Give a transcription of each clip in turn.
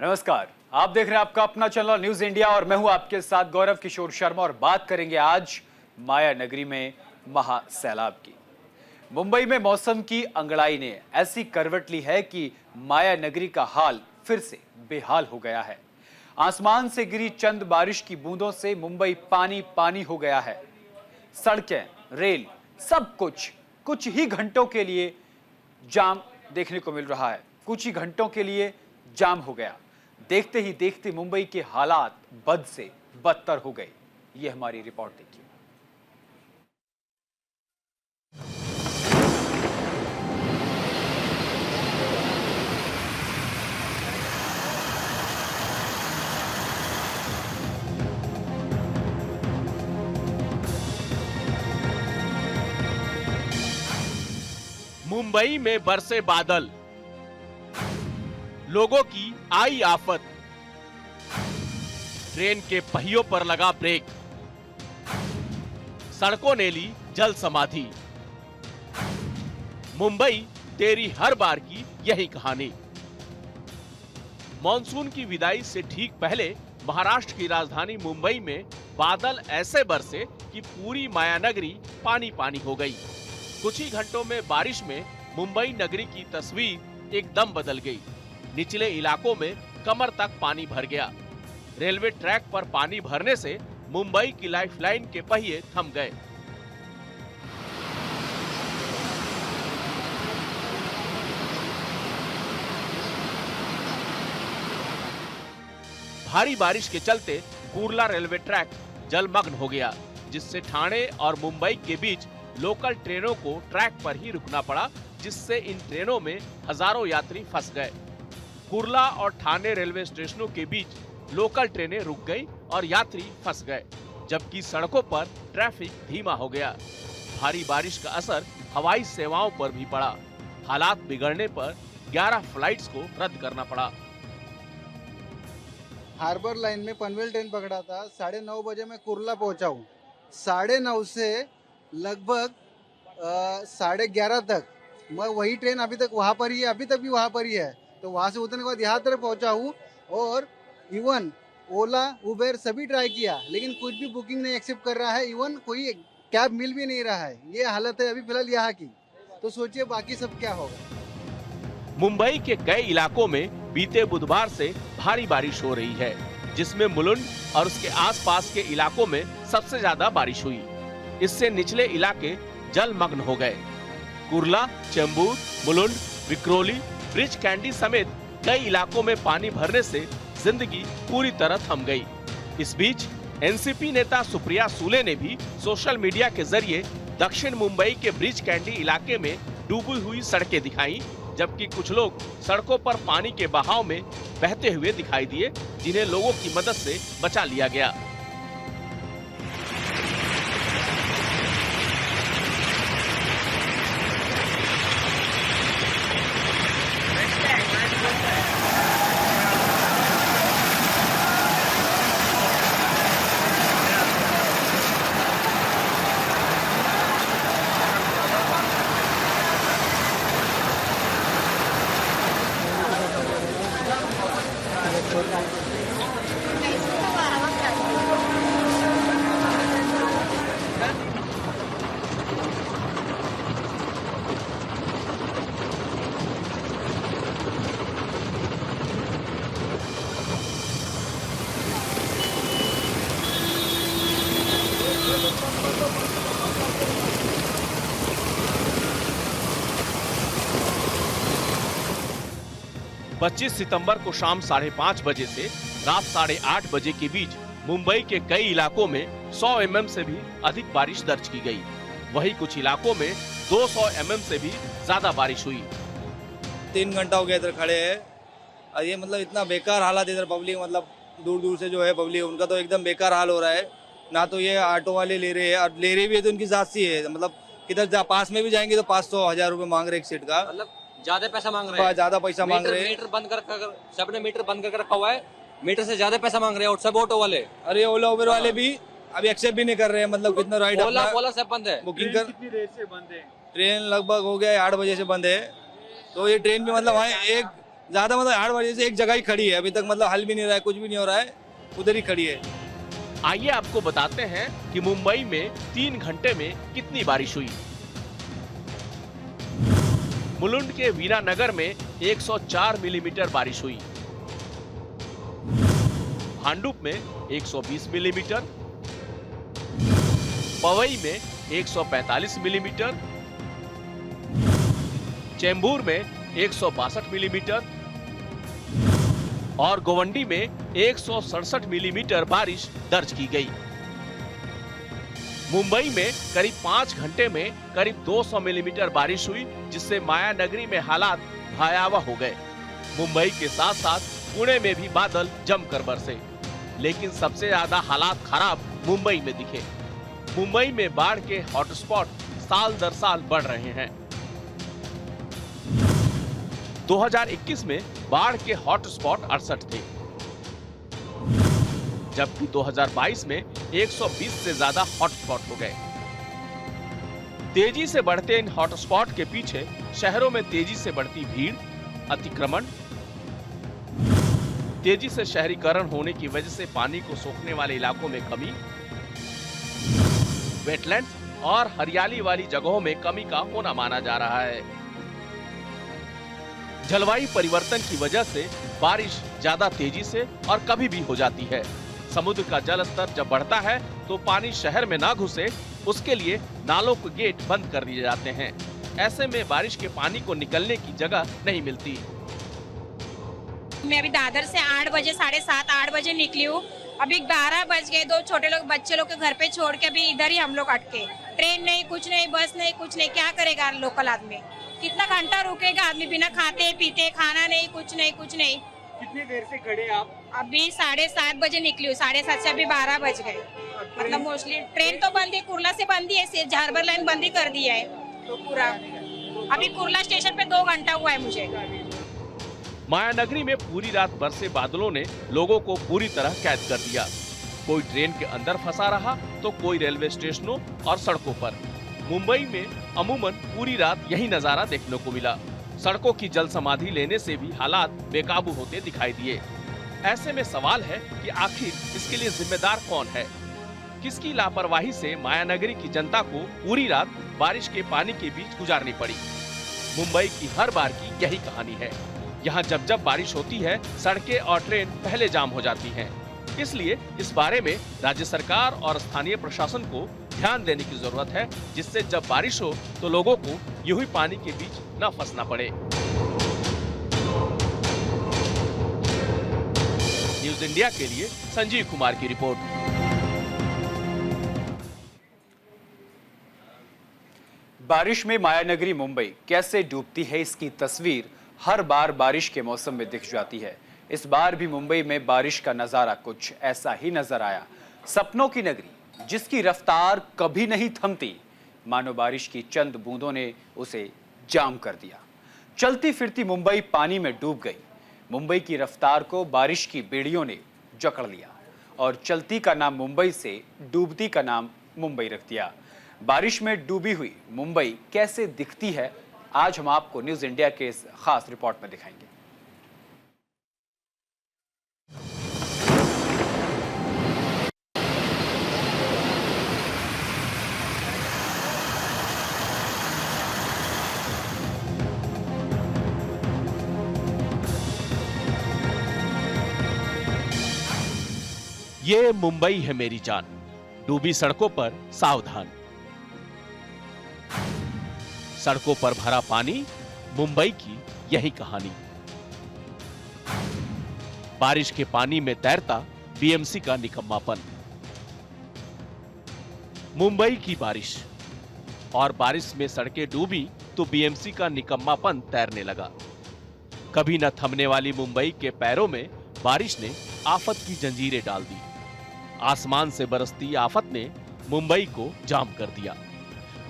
नमस्कार, आप देख रहे हैं आपका अपना चैनल न्यूज इंडिया और मैं हूं आपके साथ गौरव किशोर शर्मा और बात करेंगे आज माया नगरी में महासैलाब की। मुंबई में मौसम की अंगड़ाई ने ऐसी करवट ली है कि माया नगरी का हाल फिर से बेहाल हो गया है। आसमान से गिरी चंद बारिश की बूंदों से मुंबई पानी पानी हो गया है। सड़कें, रेल, सब कुछ ही घंटों के लिए जाम देखने को मिल रहा है। कुछ ही घंटों के लिए जाम हो गया। देखते ही देखते मुंबई के हालात बद से बदतर हो गए। ये हमारी रिपोर्ट देखिए। मुंबई में बरसे बादल, लोगों की आई आफत, ट्रेन के पहियों पर लगा ब्रेक, सड़कों ने ली जल समाधि। मुंबई तेरी हर बार की यही कहानी। मॉनसून की विदाई से ठीक पहले महाराष्ट्र की राजधानी मुंबई में बादल ऐसे बरसे कि पूरी मायानगरी पानी पानी हो गई। कुछ ही घंटों में बारिश में मुंबई नगरी की तस्वीर एकदम बदल गई। निचले इलाकों में कमर तक पानी भर गया। रेलवे ट्रैक पर पानी भरने से मुंबई की लाइफलाइन के पहिए थम गए। भारी बारिश के चलते कुर्ला रेलवे ट्रैक जलमग्न हो गया, जिससे ठाणे और मुंबई के बीच लोकल ट्रेनों को ट्रैक पर ही रुकना पड़ा, जिससे इन ट्रेनों में हजारों यात्री फंस गए। कुर्ला और ठाणे रेलवे स्टेशनों के बीच लोकल ट्रेनें रुक गई और यात्री फंस गए, जबकि सड़कों पर ट्रैफिक धीमा हो गया। भारी बारिश का असर हवाई सेवाओं पर भी पड़ा। हालात बिगड़ने पर 11 फ्लाइट्स को रद्द करना पड़ा। हार्बर लाइन में पनवेल ट्रेन पकड़ा था। 9:30 बजे मैं कुर्ला पहुंचा हूँ। 9:30 से लगभग 11:30 तक मैं वही ट्रेन अभी तक वहाँ पर ही है, अभी तक भी वहाँ पर ही है। तो वहाँ से उतरने के बाद यहाँ तक पहुँचा हूँ और इवन ओला उबेर सभी ट्राई किया, लेकिन कुछ भी बुकिंग नहीं एक्सेप्ट कर रहा है। इवन कोई कैब मिल भी नहीं रहा है। ये हालत है अभी फिलहाल यहाँ की। तो सोचिए बाकी सब क्या होगा। मुंबई के कई इलाकों में बीते बुधवार से भारी बारिश हो रही है, जिसमें मुलुंड और उसके आसपास के इलाकों में सबसे ज्यादा बारिश हुई। इससे निचले इलाके जलमग्न हो गए। कुर्ला, चेंबूर, मुलुंड, विक्रोली, ब्रिज कैंडी समेत कई इलाकों में पानी भरने से जिंदगी पूरी तरह थम गई। इस बीच एनसीपी नेता सुप्रिया सूले ने भी सोशल मीडिया के जरिए दक्षिण मुंबई के ब्रिज कैंडी इलाके में डूबी हुई सड़कें दिखाई, जबकि कुछ लोग सड़कों पर पानी के बहाव में बहते हुए दिखाई दिए, जिन्हें लोगों की मदद से बचा लिया गया। पच्चीस सितंबर को शाम 5:30 बजे से रात 8:30 बजे के बीच मुंबई के कई इलाकों में 100 mm से भी अधिक बारिश दर्ज की गई। वहीं कुछ इलाकों में 200 mm से भी ज्यादा बारिश हुई। 3 घंटा हो गया इधर खड़े हैं और ये मतलब इतना बेकार हालात इधर पब्लिक, मतलब दूर दूर से जो है पब्लिक, उनका तो एकदम बेकार हाल हो रहा है। ना तो ये ऑटो वाले ले रहे हैं, और ले रहे भी है तो उनकी जात सी है, मतलब किधर पास में भी जाएंगे तो 500-1000 रुपए मांग रहे एक सीट का। मतलब ज्यादा पैसा मांग रहे हैं, ज्यादा पैसा मांग रहे हैं। मीटर बंद कर सबने मीटर बंद कर रखा हुआ है, मीटर से ज्यादा पैसा मांग रहे हैं। और सब ऑटो वाले, अरे ओला उबर वाले भी अभी एक्सेप्ट भी नहीं कर रहे हैं। मतलब कितना राइड ओला सब बंद है। बुकिंग कर कितनी देर से बंद है? ट्रेन लगभग हो गया 8 बजे से बंद है। तो ये ट्रेन भी मतलब ज़्यादा मतलब 8 बजे से एक जगह ही खड़ी है, अभी तक मतलब हल भी नहीं रहा है, कुछ भी नहीं हो रहा है, उधर ही खड़ी है। आइए आपको बताते हैं कि मुंबई में 3 घंटे में कितनी बारिश हुई। मुलुंड के वीरा नगर में 104 मिलीमीटर बारिश हुई, भांडुप में 120 मिलीमीटर, पवई में 145 मिलीमीटर, चेंबूर में 162 मिलीमीटर और गोवंडी में 167 मिलीमीटर बारिश दर्ज की गई। मुंबई में करीब 5 घंटे में करीब 200 मिलीमीटर बारिश हुई, जिससे माया नगरी में हालात भयावह हो गए। मुंबई के साथ साथ पुणे में भी बादल जमकर बरसे, लेकिन सबसे ज्यादा हालात खराब मुंबई में दिखे। मुंबई में बाढ़ के हॉटस्पॉट साल दर साल बढ़ रहे हैं। 2021 में बाढ़ के हॉटस्पॉट 68 थे, जबकि 2022 में 120 से ज्यादा हॉटस्पॉट हो गए। तेजी से बढ़ते इन हॉटस्पॉट के पीछे शहरों में तेजी से बढ़ती भीड़, अतिक्रमण, तेजी से शहरीकरण होने की वजह से पानी को सोखने वाले इलाकों में कमी, वेटलैंड्स और हरियाली वाली जगहों में कमी का होना माना जा रहा है। जलवायु परिवर्तन की वजह से बारिश ज्यादा तेजी से और कभी भी हो जाती है। समुद्र का जल स्तर जब बढ़ता है तो पानी शहर में ना घुसे, उसके लिए नालों के गेट बंद कर दिए जाते हैं। ऐसे में बारिश के पानी को निकलने की जगह नहीं मिलती। मैं अभी दादर से 8 बजे 7:30 8 बजे निकली हूँ। अभी 12 बज गए। 2 छोटे लोग बच्चे लोग के घर पे छोड़ के अभी इधर ही हम लोग अटके। ट्रेन नहीं, कुछ नहीं, बस नहीं, कुछ नहीं। क्या करेगा लोकल आदमी? कितना घंटा रुकेगा आदमी बिना खाते पीते? खाना नहीं, कुछ नहीं, कुछ नहीं। कितनी देर से खड़े आप? अभी 7:30 बजे निकली हूँ। 7:30 से अभी 12 बज गए। मतलब मोस्टली ट्रेन तो बंद है, कुर्ला से बंद ही है, झारबर लाइन बंद ही कर दिया है तो पूरा। अभी कुर्ला स्टेशन पे 2 घंटा हुआ है मुझे। मायानगरी में पूरी रात बरसे बादलों ने लोगों को पूरी तरह कैद कर दिया। कोई ट्रेन के अंदर फंसा रहा तो कोई रेलवे स्टेशनों और सड़कों पर। मुंबई में अमूमन पूरी रात यही नजारा देखने को मिला। सड़कों की जल समाधि लेने से भी हालात बेकाबू होते दिखाई दिए। ऐसे में सवाल है कि आखिर इसके लिए जिम्मेदार कौन है? किसकी लापरवाही से मायानगरी की जनता को पूरी रात बारिश के पानी के बीच गुजारनी पड़ी? मुंबई की हर बार की यही कहानी है। यहाँ जब जब बारिश होती है, सड़कें और ट्रेन पहले जाम हो जाती हैं। इसलिए इस बारे में राज्य सरकार और स्थानीय प्रशासन को ध्यान देने की जरूरत है, जिससे जब बारिश हो तो लोगों को यूं ही पानी के बीच न फंसना पड़े। न्यूज इंडिया के लिए संजीव कुमार की रिपोर्ट। बारिश में मायानगरी मुंबई कैसे डूबती है, इसकी तस्वीर हर बार बारिश के मौसम में दिख जाती है। इस बार भी मुंबई में बारिश का नजारा कुछ ऐसा ही नजर आया। सपनों की नगरी जिसकी रफ्तार कभी नहीं थमती, मानो बारिश की चंद बूंदों ने उसे जाम कर दिया। चलती फिरती मुंबई पानी में डूब गई। मुंबई की रफ्तार को बारिश की बेड़ियों ने जकड़ लिया और चलती का नाम मुंबई से डूबती का नाम मुंबई रख दिया। बारिश में डूबी हुई मुंबई कैसे दिखती है, आज हम आपको न्यूज इंडिया के इस खास रिपोर्ट में दिखाएंगे। ये मुंबई है मेरी जान, डूबी सड़कों पर सावधान। सड़कों पर भरा पानी, मुंबई की यही कहानी। बारिश के पानी में तैरता बीएमसी का निकम्मापन। मुंबई की बारिश, और बारिश में सड़कें डूबी तो बीएमसी का निकम्मापन तैरने लगा। कभी न थमने वाली मुंबई के पैरों में बारिश ने आफत की जंजीरें डाल दी। आसमान से बरसती आफत ने मुंबई को जाम कर दिया।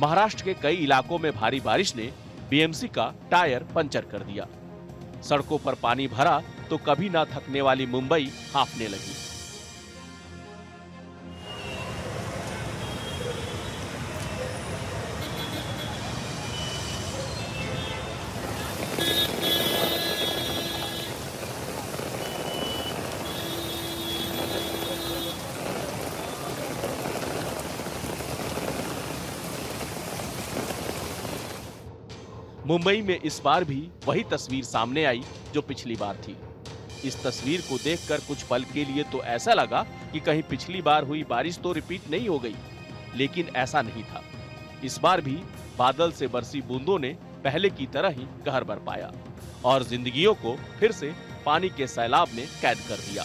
महाराष्ट्र के कई इलाकों में भारी बारिश ने बीएमसी का टायर पंचर कर दिया। सड़कों पर पानी भरा तो कभी ना थकने वाली मुंबई हांफने लगी। मुंबई में इस बार भी वही तस्वीर सामने आई जो पिछली बार थी। इस तस्वीर को देखकर कुछ पल के लिए तो ऐसा लगा कि कहीं पिछली बार हुई बारिश तो रिपीट नहीं हो गई, लेकिन ऐसा नहीं था। इस बार भी बादल से बरसी बूंदों ने पहले की तरह ही कहर बरपाया और जिंदगियों को फिर से पानी के सैलाब ने कैद कर दिया।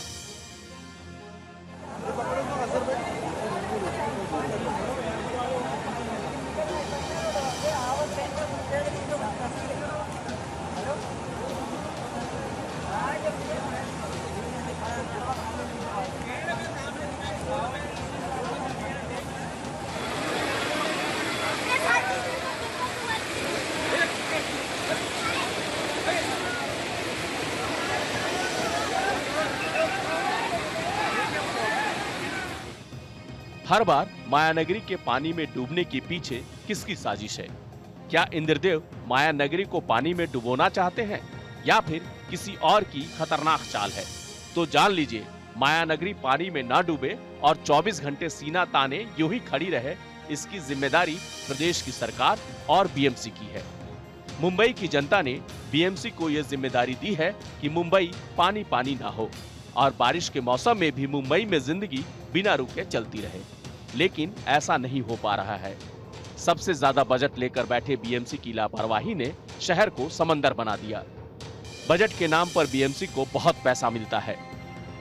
हर बार मायानगरी के पानी में डूबने के पीछे किसकी साजिश है? क्या इंद्रदेव मायानगरी को पानी में डुबोना चाहते हैं या फिर किसी और की खतरनाक चाल है? तो जान लीजिए, मायानगरी पानी में ना डूबे और 24 घंटे सीना ताने यूं ही खड़ी रहे, इसकी जिम्मेदारी प्रदेश की सरकार और बीएमसी की है। मुंबई की जनता ने बीएमसी को यह जिम्मेदारी दी है कि मुंबई पानी पानी ना हो और बारिश के मौसम में भी मुंबई में जिंदगी बिना रुके चलती रहे, लेकिन ऐसा नहीं हो पा रहा है। सबसे ज्यादा बजट लेकर बैठे बीएमसी की लापरवाही ने शहर को समंदर बना दिया। बजट के नाम पर बीएमसी को बहुत पैसा मिलता है,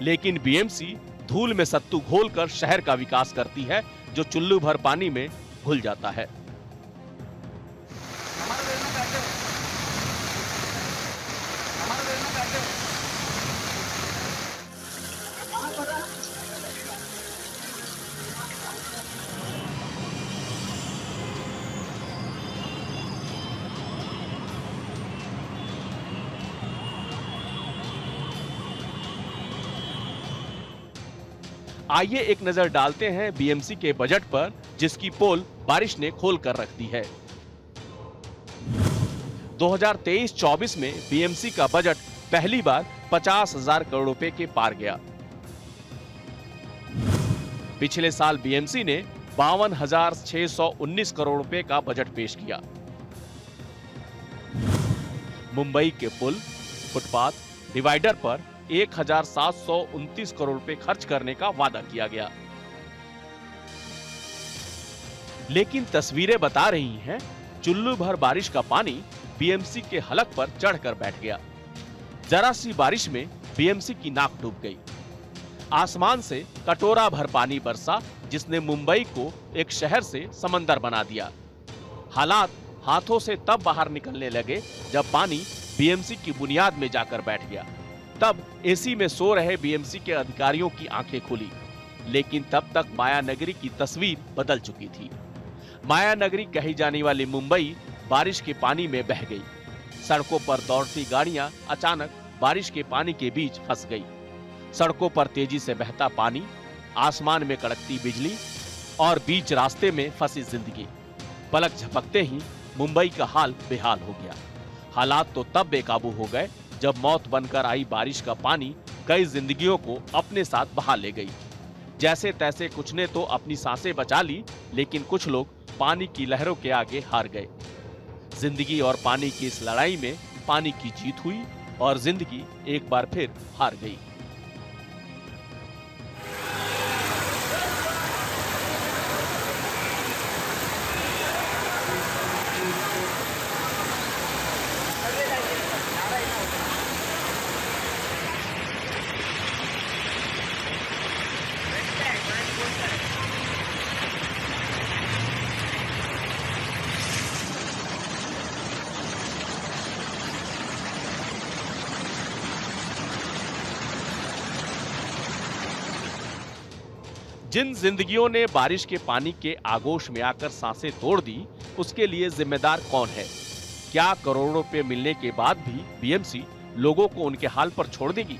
लेकिन बीएमसी धूल में सत्तू घोलकर शहर का विकास करती है जो चुल्लू भर पानी में घुल जाता है। आइए एक नजर डालते हैं बीएमसी के बजट पर, जिसकी पोल बारिश ने खोल कर रख दी है। 2023-24 में बीएमसी का बजट पहली बार 50,000 करोड़ रुपए के पार गया। पिछले साल बीएमसी ने 52,619 करोड़ रुपए का बजट पेश किया। मुंबई के पुल, फुटपाथ, डिवाइडर पर 1,729 करोड़ रुपए खर्च करने का वादा किया गया, लेकिन तस्वीरें बता रही हैं चुल्लू भर बारिश का पानी बीएमसी के हलक पर चढ़कर बैठ गया। जरा सी बारिश में बीएमसी की नाक डूब गई। आसमान से कटोरा भर पानी बरसा, जिसने मुंबई को एक शहर से समंदर बना दिया। हालात हाथों से तब बाहर निकलने लगे जब पानी बीएमसी की बुनियाद में जाकर बैठ गया। तब एसी में सो रहे बीएमसी के अधिकारियों की आंखें खुली, लेकिन तब तक मायानगरी की तस्वीर बदल चुकी थी। मायानगरी कही जाने वाली मुंबई बारिश के पानी में बह गई। सड़कों पर दौड़ती गाड़ियां अचानक बारिश के पानी के बीच फंस गई। सड़कों पर तेजी से बहता पानी, आसमान में कड़कती बिजली और बीच रास्ते में फंसी जिंदगी। पलक झपकते ही मुंबई का हाल बेहाल हो गया। हालात तो तब बेकाबू हो गए जब मौत बनकर आई बारिश का पानी कई जिंदगियों को अपने साथ बहा ले गई। जैसे तैसे कुछ ने तो अपनी सांसें बचा ली, लेकिन कुछ लोग पानी की लहरों के आगे हार गए। जिंदगी और पानी की इस लड़ाई में पानी की जीत हुई और जिंदगी एक बार फिर हार गई। जिन जिंदगियों ने बारिश के पानी के आगोश में आकर सांसें तोड़ दी, उसके लिए जिम्मेदार कौन है? क्या करोड़ों रुपए मिलने के बाद भी बीएमसी लोगों को उनके हाल पर छोड़ देगी?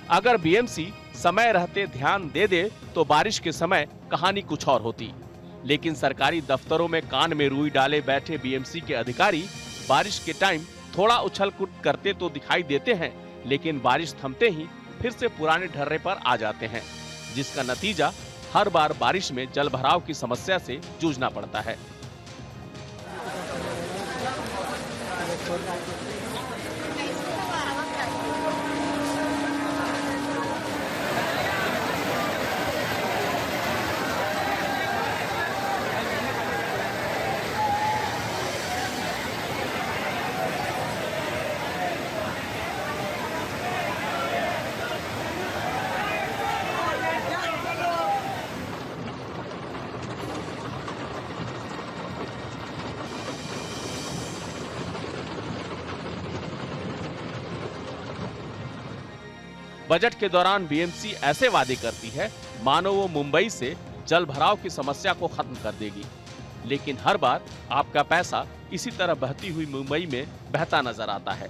अगर बीएमसी समय रहते ध्यान दे दे तो बारिश के समय कहानी कुछ और होती, लेकिन सरकारी दफ्तरों में कान में रुई डाले बैठे बीएमसी के अधिकारी बारिश के टाइम थोड़ा उछल-कूद करते तो दिखाई देते हैं, लेकिन बारिश थमते ही फिर से पुराने ढर्रे पर आ जाते हैं, जिसका नतीजा हर बार बारिश में जलभराव की समस्या से जूझना पड़ता है। बजट के दौरान बीएमसी ऐसे वादे करती है मानो वो मुंबई से जल भराव की समस्या को खत्म कर देगी, लेकिन हर बार आपका पैसा इसी तरह बहती हुई मुंबई में बहता नजर आता है।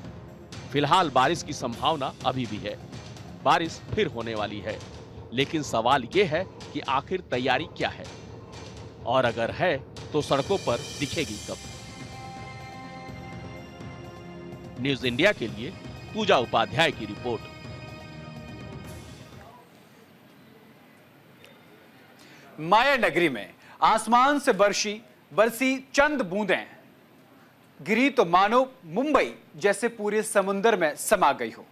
फिलहाल बारिश की संभावना अभी भी है, बारिश फिर होने वाली है, लेकिन सवाल ये है कि आखिर तैयारी क्या है, और अगर है तो सड़कों पर दिखेगी कब। न्यूज इंडिया के लिए पूजा उपाध्याय की रिपोर्ट। माया नगरी में आसमान से बरसी चंद बूंदें गिरी तो मानो मुंबई जैसे पूरे समुंदर में समा गई हो,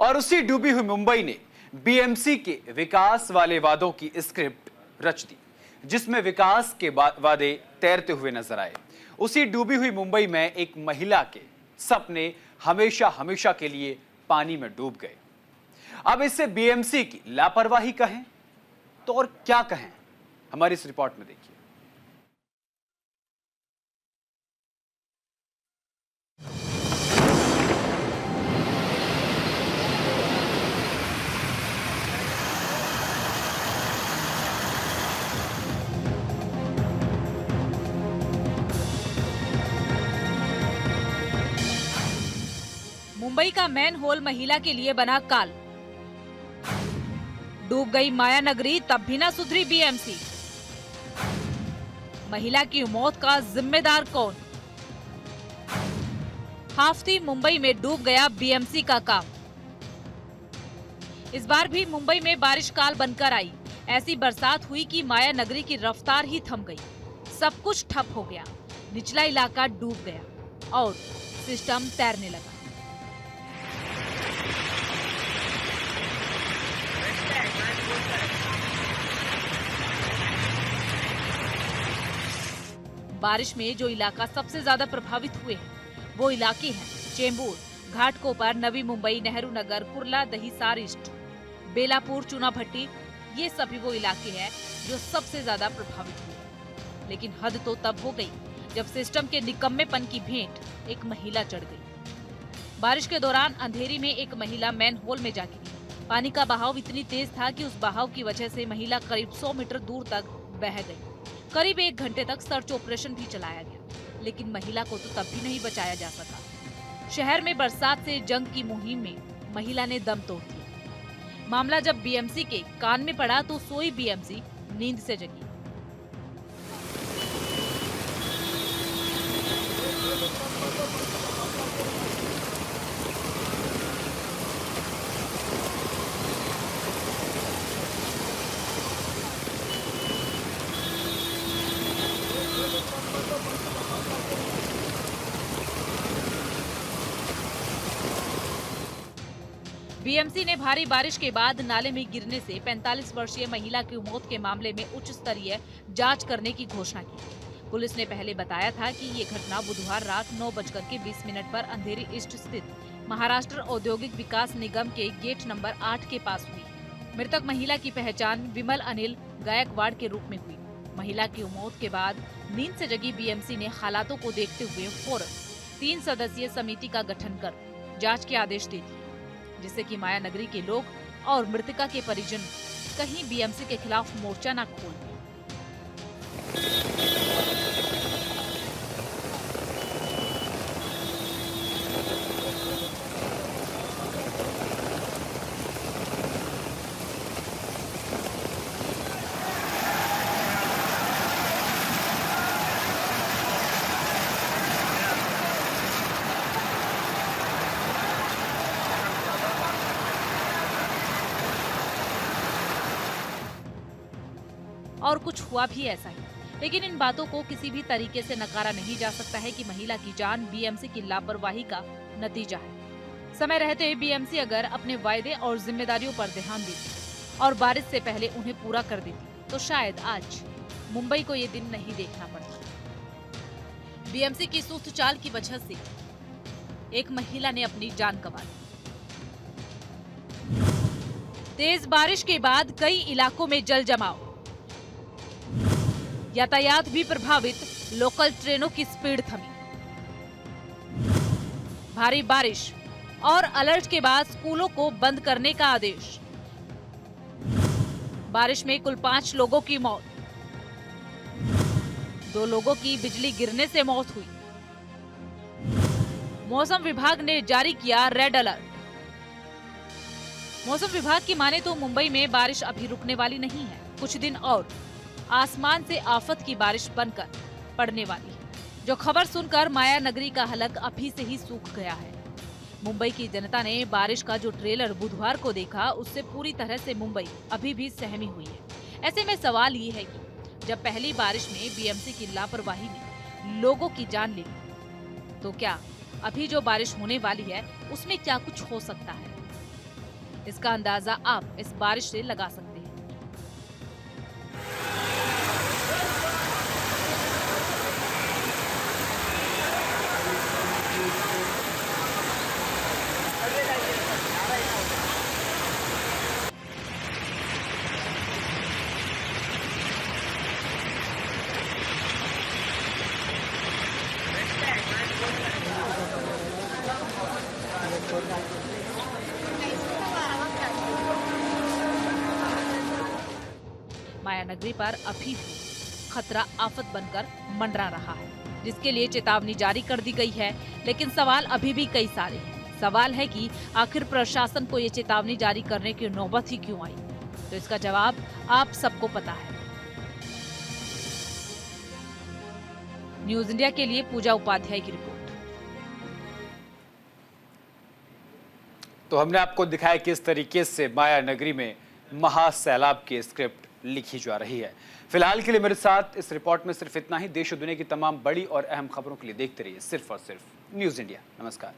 और उसी डूबी हुई मुंबई ने बीएमसी के विकास वाले वादों की स्क्रिप्ट रच दी, जिसमें विकास के वादे तैरते हुए नजर आए। उसी डूबी हुई मुंबई में एक महिला के सपने हमेशा हमेशा के लिए पानी में डूब गए। अब इसे बीएमसी की लापरवाही कहें तो और क्या कहें, हमारी इस रिपोर्ट में देखिए। मुंबई का मैन होल महिला के लिए बना काल। डूब गई माया नगरी तब भी ना सुधरी बीएमसी। महिला की मौत का जिम्मेदार कौन? हाफती मुंबई में डूब गया बीएमसी का काम। इस बार भी मुंबई में बारिश काल बनकर आई। ऐसी बरसात हुई कि माया नगरी की रफ्तार ही थम गई। सब कुछ ठप हो गया, निचला इलाका डूब गया और सिस्टम तैरने लगा। बारिश में जो इलाका सबसे ज्यादा प्रभावित हुए हैं वो इलाके हैं चेंबूर, घाटकोपर, नवी मुंबई, नेहरू नगर, कुर्ला, दहिसार ईस्ट, बेलापुर, चुनाभट्टी। ये सभी वो इलाके हैं जो सबसे ज्यादा प्रभावित हुए। लेकिन हद तो तब हो गई जब सिस्टम के निकम्मेपन की भेंट एक महिला चढ़ गई। बारिश के दौरान अंधेरी में एक महिला मैन होल में जा गिरी। पानी का बहाव इतनी तेज था कि उस बहाव की वजह से महिला करीब 100 मीटर दूर तक बह गई। करीब 1 घंटे तक सर्च ऑपरेशन भी चलाया गया, लेकिन महिला को तो तब भी नहीं बचाया जा सका। शहर में बरसात से जंग की मुहिम में महिला ने दम तोड़ दिया। मामला जब बीएमसी के कान में पड़ा तो सोई बीएमसी नींद से जगी। बीएमसी ने भारी बारिश के बाद नाले में गिरने से 45 वर्षीय महिला की मौत के मामले में उच्च स्तरीय जांच करने की घोषणा की। पुलिस ने पहले बताया था कि ये घटना बुधवार रात 9:20 पर अंधेरी ईस्ट स्थित महाराष्ट्र औद्योगिक विकास निगम के गेट नंबर 8 के पास हुई। मृतक महिला की पहचान विमल अनिल गायकवाड़ के रूप में हुई। महिला की मौत के बाद नींद से जगी बीएमसी ने हालातों को देखते हुए फौरन 3 सदस्यीय समिति का गठन कर जांच के आदेश दे दिए, जिससे कि माया नगरी के लोग और मृतका के परिजन कहीं बीएमसी के खिलाफ मोर्चा न खोल दें। और कुछ हुआ भी ऐसा ही। लेकिन इन बातों को किसी भी तरीके से नकारा नहीं जा सकता है कि महिला की जान बीएमसी की लापरवाही का नतीजा है। समय रहते बीएमसी अगर अपने वायदे और जिम्मेदारियों पर ध्यान देती और बारिश से पहले उन्हें पूरा कर देती तो शायद आज मुंबई को ये दिन नहीं देखना पड़ता। बीएमसी की सुस्त चाल की वजह से एक महिला ने अपनी जान गंवा दी। तेज बारिश के बाद कई इलाकों में जल जमाव, यातायात भी प्रभावित, लोकल ट्रेनों की स्पीड थमी। भारी बारिश और अलर्ट के बाद स्कूलों को बंद करने का आदेश। बारिश में कुल 5 लोगों की मौत, 2 लोगों की बिजली गिरने से मौत हुई। मौसम विभाग ने जारी किया रेड अलर्ट। मौसम विभाग की माने तो मुंबई में बारिश अभी रुकने वाली नहीं है। कुछ दिन और आसमान से आफत की बारिश बनकर पड़ने वाली है। जो खबर सुनकर माया नगरी का हलक अभी से ही सूख गया है। मुंबई की जनता ने बारिश का जो ट्रेलर बुधवार को देखा उससे पूरी तरह से मुंबई अभी भी सहमी हुई है। ऐसे में सवाल ये है कि जब पहली बारिश में बीएमसी की लापरवाही ने लोगों की जान ले ली तो क्या अभी जो बारिश होने वाली है उसमें क्या कुछ हो सकता है? इसका अंदाजा आप इस बारिश से लगा सकते हैं। माया नगरी पर अभी भी खतरा आफत बनकर मंडरा रहा है, जिसके लिए चेतावनी जारी कर दी गई है। लेकिन सवाल अभी भी कई सारे हैं। सवाल है कि आखिर प्रशासन को ये चेतावनी जारी करने की नौबत ही क्यों आई? तो इसका जवाब आप सबको पता है। न्यूज इंडिया के लिए पूजा उपाध्याय की रिपोर्ट। तो हमने आपको दिखाया किस तरीके से माया नगरी में महासैलाब की स्क्रिप्ट लिखी जा रही है। फिलहाल के लिए मेरे साथ इस रिपोर्ट में सिर्फ इतना ही। देश और दुनिया की तमाम बड़ी और अहम खबरों के लिए देखते रहिए सिर्फ और सिर्फ न्यूज इंडिया। नमस्कार।